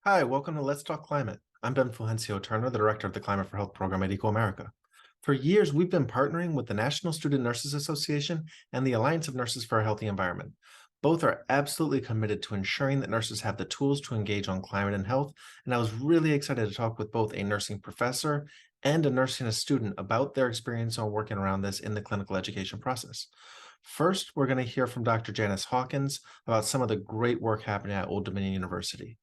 Hi, welcome to Let's Talk Climate. I'm Ben Fulgencio-Turner, the Director of the Climate for Health program at ecoAmerica. For years, we've been partnering with the National Student Nurses Association and the Alliance of Nurses for a Healthy Environment. Both are absolutely committed to ensuring that nurses have the tools to engage on climate and health, and I was really excited to talk with both a nursing professor and a nursing student about their experience on working around this in the clinical education process. First, we're going to hear from Dr. Janice Hawkins about some of the great work happening at Old Dominion University.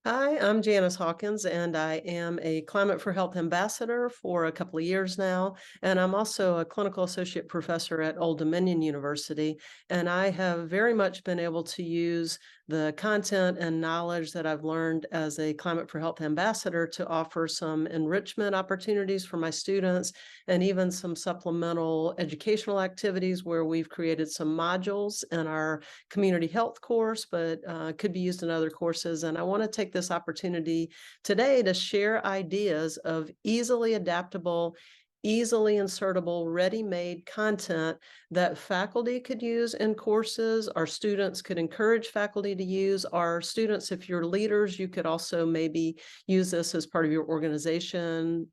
Hi, I'm Janice Hawkins, and I am a Climate for Health ambassador for a couple of years now. And I'm also a clinical associate professor at Old Dominion University. And I have very much been able to use the content and knowledge that I've learned as a Climate for Health ambassador to offer some enrichment opportunities for my students and even some supplemental educational activities where we've created some modules in our community health course, but could be used in other courses. And I want to take this opportunity today to share ideas of easily adaptable, easily insertable, ready-made content that faculty could use in courses. Our students could encourage faculty to use. Our students, if you're leaders, you could also maybe use this as part of your organization,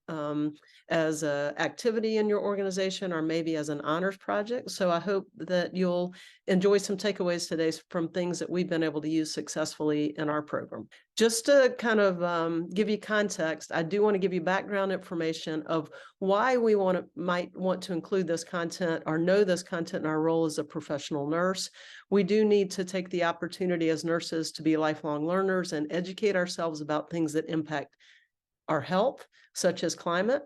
as an activity in your organization, or maybe as an honors project. So I hope that you'll enjoy some takeaways today from things that we've been able to use successfully in our program. Just to kind of give you context, I do want to give you background information of why we might want to include this content or know this content in our role as a professional nurse. We do need to take the opportunity as nurses to be lifelong learners and educate ourselves about things that impact our health, such as climate.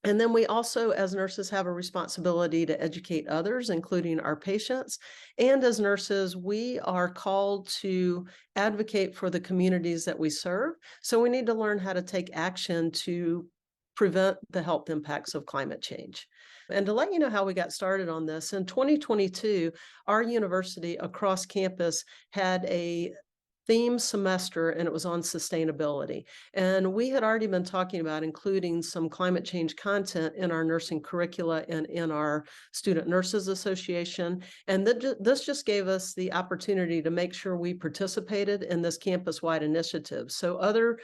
And then we also, as nurses, have a responsibility to educate others, including our patients. And as nurses, we are called to advocate for the communities that we serve. So we need to learn how to take action to prevent the health impacts of climate change. And to let you know how we got started on this, in 2022, our university across campus had a theme semester, and it was on sustainability. And we had already been talking about including some climate change content in our nursing curricula and in our Student Nurses Association. And this just gave us the opportunity to make sure we participated in this campus-wide initiative. So other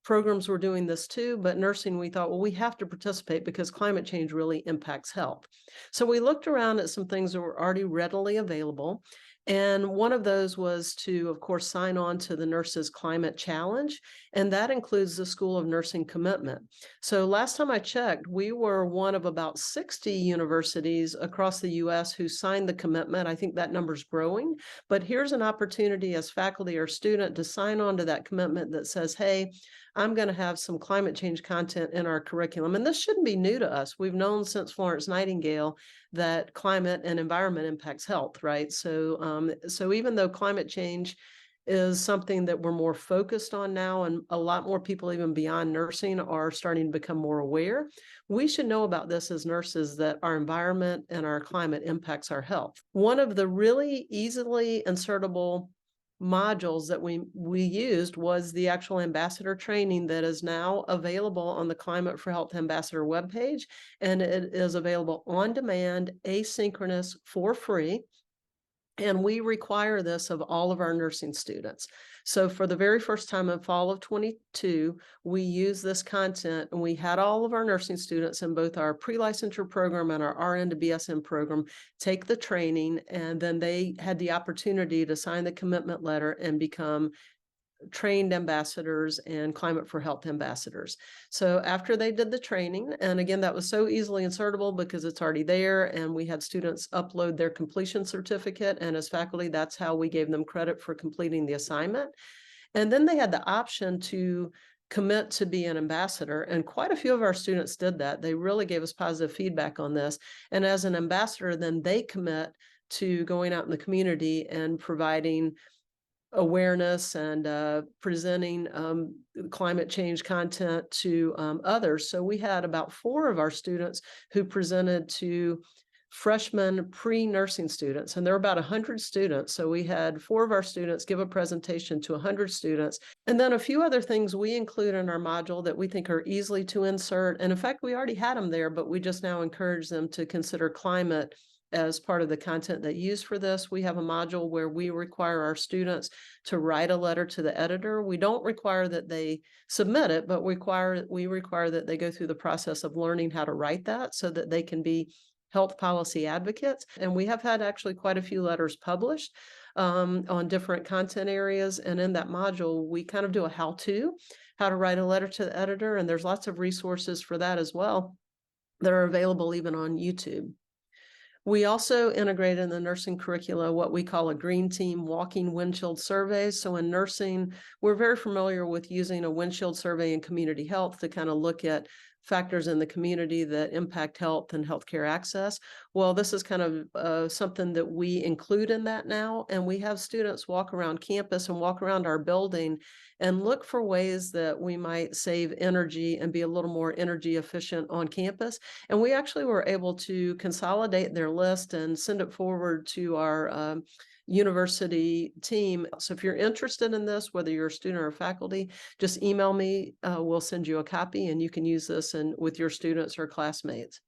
programs were doing this too, but nursing, we thought, well, we have to participate because climate change really impacts health. So we looked around at some things that were already readily available. And one of those was to, of course, sign on to the Nurses Climate Challenge, and that includes the School of Nursing Commitment. So last time I checked, we were one of about 60 universities across the US who signed the commitment. I think that number's growing, but here's an opportunity as faculty or student to sign on to that commitment that says, hey, I'm going to have some climate change content in our curriculum. And this shouldn't be new to us. We've known since Florence Nightingale that climate and environment impacts health, right? So even though climate change is something that we're more focused on now, and a lot more people even beyond nursing are starting to become more aware, we should know about this as nurses, that our environment and our climate impacts our health. One of the really easily insertable modules that we used was the actual ambassador training that is now available on the Climate for Health Ambassador webpage, and it is available on demand, asynchronous, for free. And we require this of all of our nursing students. So for the very first time in fall of 22, we use this content, and we had all of our nursing students in both our pre-licensure program and our RN to BSN program take the training, and then they had the opportunity to sign the commitment letter and become trained ambassadors and Climate for Health ambassadors. So after they did the training, and again, that was so easily insertable because it's already there, and we had students upload their completion certificate, and as faculty, that's how we gave them credit for completing the assignment. And then they had the option to commit to be an ambassador, and quite a few of our students did that. They really gave us positive feedback on this. And as an ambassador, then they commit to going out in the community and providing awareness and presenting climate change content to others. So we had about 4 of our students who presented to freshman pre-nursing students, and there were about 100 students. So we had 4 of our students give a presentation to 100 students. And then a few other things we include in our module that we think are easily to insert. And in fact, we already had them there, but we just now encourage them to consider climate as part of the content they use for this, we have a module where we require our students to write a letter to the editor. We don't require that they submit it, but we require that they go through the process of learning how to write that so that they can be health policy advocates. And we have had actually quite a few letters published on different content areas. And in that module, we kind of do a how to write a letter to the editor. And there's lots of resources for that as well that are available even on YouTube. We also integrate in the nursing curricula what we call a green team walking windshield survey. So in nursing, we're very familiar with using a windshield survey in community health to kind of look at factors in the community that impact health and healthcare access. Well, this is kind of something that we include in that now. And we have students walk around campus and walk around our building and look for ways that we might save energy and be a little more energy efficient on campus. And we actually were able to consolidate their list and send it forward to our university team. So if you're interested in this, whether you're a student or faculty, just email me. We'll send you a copy and you can use this with your students or classmates.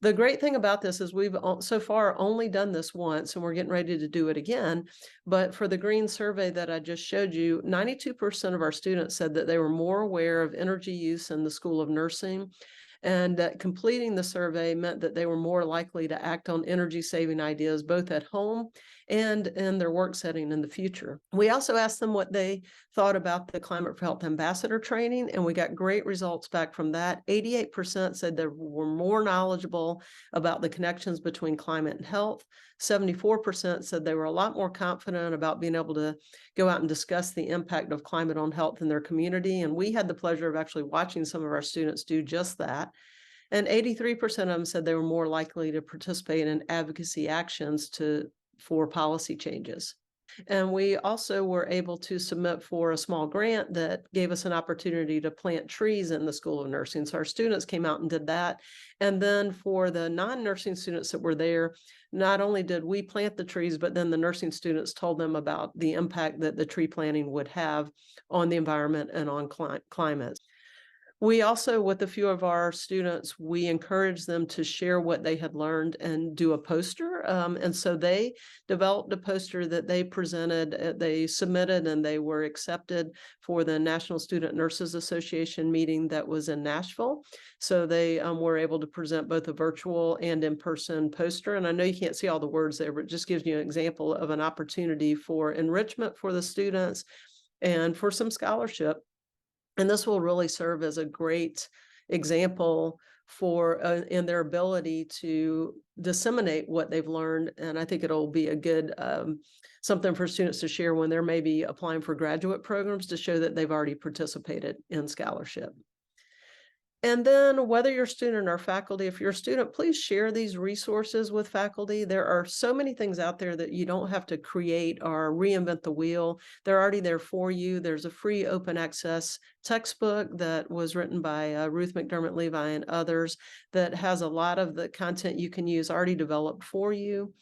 The great thing about this is we've so far only done this once and we're getting ready to do it again. But for the green survey that I just showed you, 92% of our students said that they were more aware of energy use in the School of Nursing, and that completing the survey meant that they were more likely to act on energy saving ideas both at home and in their work setting in the future. We also asked them what they thought about the Climate for Health Ambassador training, and we got great results back from that. 88% said they were more knowledgeable about the connections between climate and health. 74% said they were a lot more confident about being able to go out and discuss the impact of climate on health in their community. And we had the pleasure of actually watching some of our students do just that. And 83% of them said they were more likely to participate in advocacy actions for policy changes. And we also were able to submit for a small grant that gave us an opportunity to plant trees in the School of Nursing. So our students came out and did that. And then for the non-nursing students that were there, not only did we plant the trees, but then the nursing students told them about the impact that the tree planting would have on the environment and on climate. We also, with a few of our students, we encouraged them to share what they had learned and do a poster. And so they developed a poster that they presented, they submitted, and they were accepted for the National Student Nurses Association meeting that was in Nashville. So they were able to present both a virtual and in-person poster. And I know you can't see all the words there, but it just gives you an example of an opportunity for enrichment for the students and for some scholarship. And this will really serve as a great example for in their ability to disseminate what they've learned. And I think it'll be a good something for students to share when they're maybe applying for graduate programs to show that they've already participated in scholarship. And then whether you're a student or faculty, if you're a student, please share these resources with faculty. There are so many things out there that you don't have to create or reinvent the wheel. They're already there for you. There's a free open access textbook that was written by Ruth McDermott Levi and others that has a lot of the content you can use already developed for you.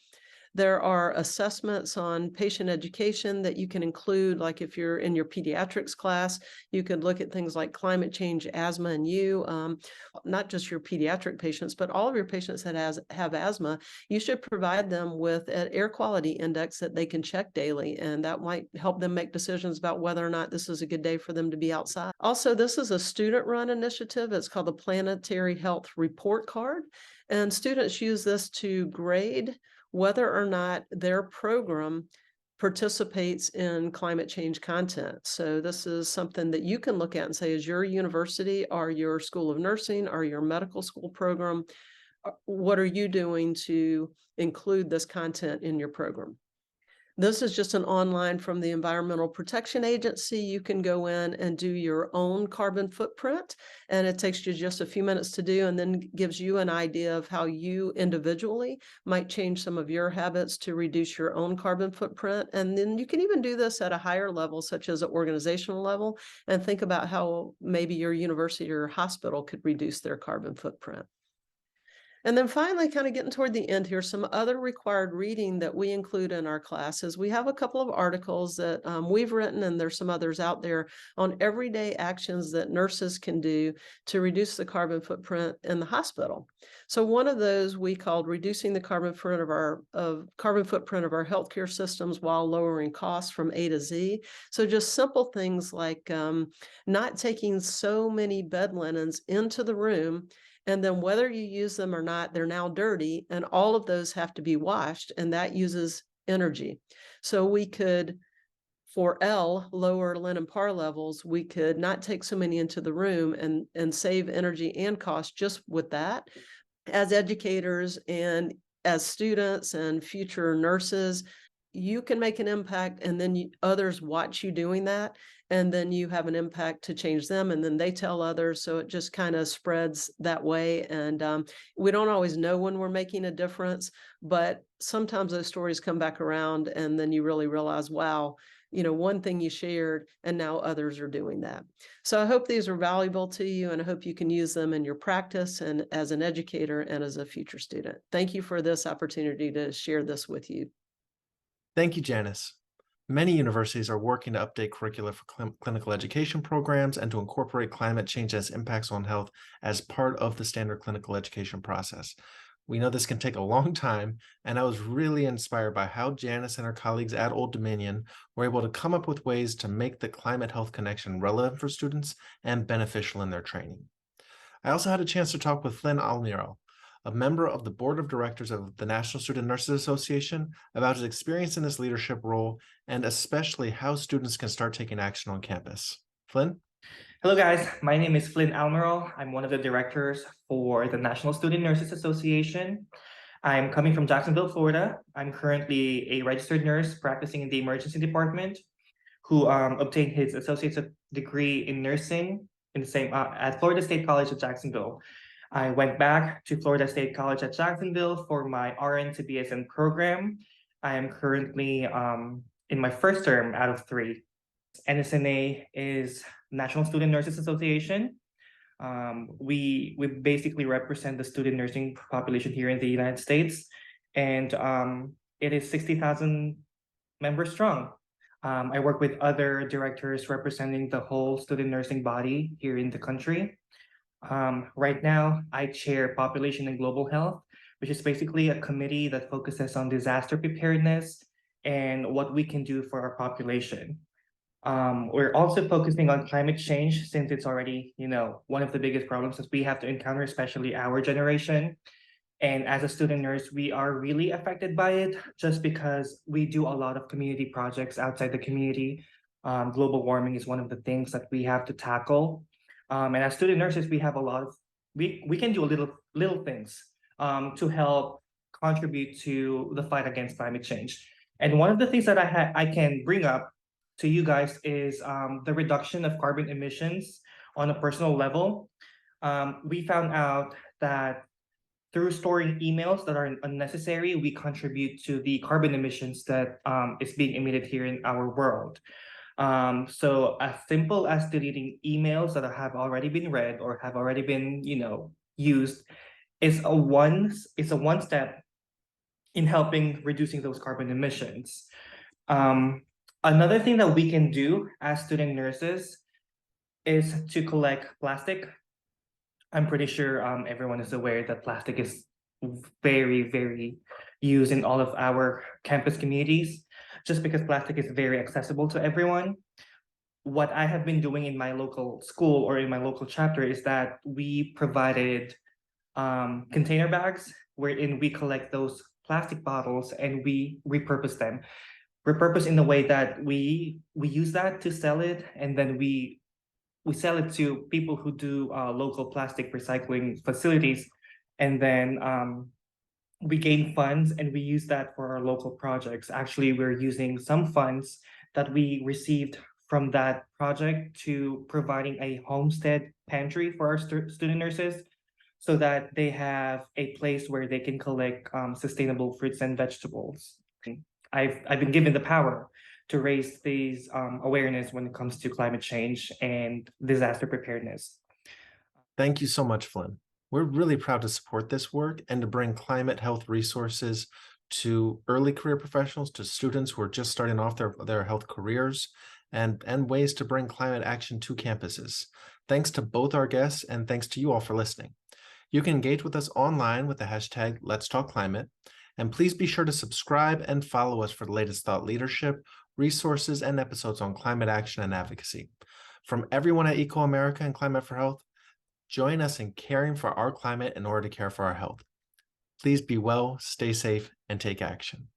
There are assessments on patient education that you can include, like if you're in your pediatrics class, you could look at things like climate change, asthma, and not just your pediatric patients, but all of your patients that have asthma. You should provide them with an air quality index that they can check daily, and that might help them make decisions about whether or not this is a good day for them to be outside. Also, this is a student-run initiative. It's called the Planetary Health Report Card, and students use this to grade whether or not their program participates in climate change content. So this is something that you can look at and say, is your university or your School of Nursing or your medical school program, what are you doing to include this content in your program? This is just an online from the Environmental Protection Agency. You can go in and do your own carbon footprint, and it takes you just a few minutes to do, and then gives you an idea of how you individually might change some of your habits to reduce your own carbon footprint. And then you can even do this at a higher level, such as an organizational level, and think about how maybe your university or hospital could reduce their carbon footprint. And then finally, kind of getting toward the end here, some other required reading that we include in our classes. We have a couple of articles that we've written, and there's some others out there on everyday actions that nurses can do to reduce the carbon footprint in the hospital. So one of those we called reducing the carbon footprint of our healthcare systems while lowering costs from A to Z. So just simple things like not taking so many bed linens into the room, and then whether you use them or not, they're now dirty, and all of those have to be washed, and that uses energy. So we could, for L, lower linen par levels, we could not take so many into the room and save energy and cost just with that. As educators and as students and future nurses, you can make an impact, and then others watch you doing that, and then you have an impact to change them, and then they tell others, so it just kind of spreads that way. And we don't always know when we're making a difference, but sometimes those stories come back around, and then you really realize, wow, one thing you shared, and now others are doing that. So I hope these are valuable to you, and I hope you can use them in your practice and as an educator and as a future student. Thank you for this opportunity to share this with you. Thank you, Janice. Many universities are working to update curricula for clinical education programs and to incorporate climate change and its impacts on health as part of the standard clinical education process. We know this can take a long time, and I was really inspired by how Janice and her colleagues at Old Dominion were able to come up with ways to make the climate health connection relevant for students and beneficial in their training. I also had a chance to talk with Flynn Almirol, a member of the board of directors of the National Student Nurses Association, about his experience in this leadership role and especially how students can start taking action on campus. Flynn? Hello guys, my name is Flynn Almirol. I'm one of the directors for the National Student Nurses Association. I'm coming from Jacksonville, Florida. I'm currently a registered nurse practicing in the emergency department who obtained his associate's degree in nursing in the same at Florida State College at Jacksonville. I went back to Florida State College at Jacksonville for my RN to BSN program. I am currently in my first term out of 3. NSNA is National Student Nurses Association. We basically represent the student nursing population here in the United States, and it is 60,000 members strong. I work with other directors representing the whole student nursing body here in the country. Right now, I chair Population and Global Health, which is basically a committee that focuses on disaster preparedness and what we can do for our population. We're also focusing on climate change since it's already, one of the biggest problems that we have to encounter, especially our generation. And as a student nurse, we are really affected by it just because we do a lot of community projects outside the community. Global warming is one of the things that we have to tackle. And as student nurses, we have a lot of, we can do little things to help contribute to the fight against climate change. And one of the things that I can bring up to you guys is the reduction of carbon emissions on a personal level. We found out that through storing emails that are unnecessary, we contribute to the carbon emissions that is being emitted here in our world. So as simple as deleting emails that have already been read or have already been, used is a one step in helping reducing those carbon emissions. Another thing that we can do as student nurses is to collect plastic. I'm pretty sure everyone is aware that plastic is very, very used in all of our campus communities, just because plastic is very accessible to everyone. What I have been doing in my local school or in my local chapter is that we provided container bags wherein we collect those plastic bottles and we repurpose them. Repurpose in the way that we use that to sell it, and then we sell it to people who do local plastic recycling facilities, and then we gain funds and we use that for our local projects. Actually, we're using some funds that we received from that project to providing a homestead pantry for our student nurses so that they have a place where they can collect sustainable fruits and vegetables. I've been given the power to raise these awareness when it comes to climate change and disaster preparedness. Thank you so much, Flynn. We're really proud to support this work and to bring climate health resources to early career professionals, to students who are just starting off their health careers, and ways to bring climate action to campuses. Thanks to both our guests, and thanks to you all for listening. You can engage with us online with the hashtag Let's Talk Climate, and please be sure to subscribe and follow us for the latest thought leadership, resources, and episodes on climate action and advocacy. From everyone at ecoAmerica and Climate for Health, join us in caring for our climate in order to care for our health. Please be well, stay safe, and take action.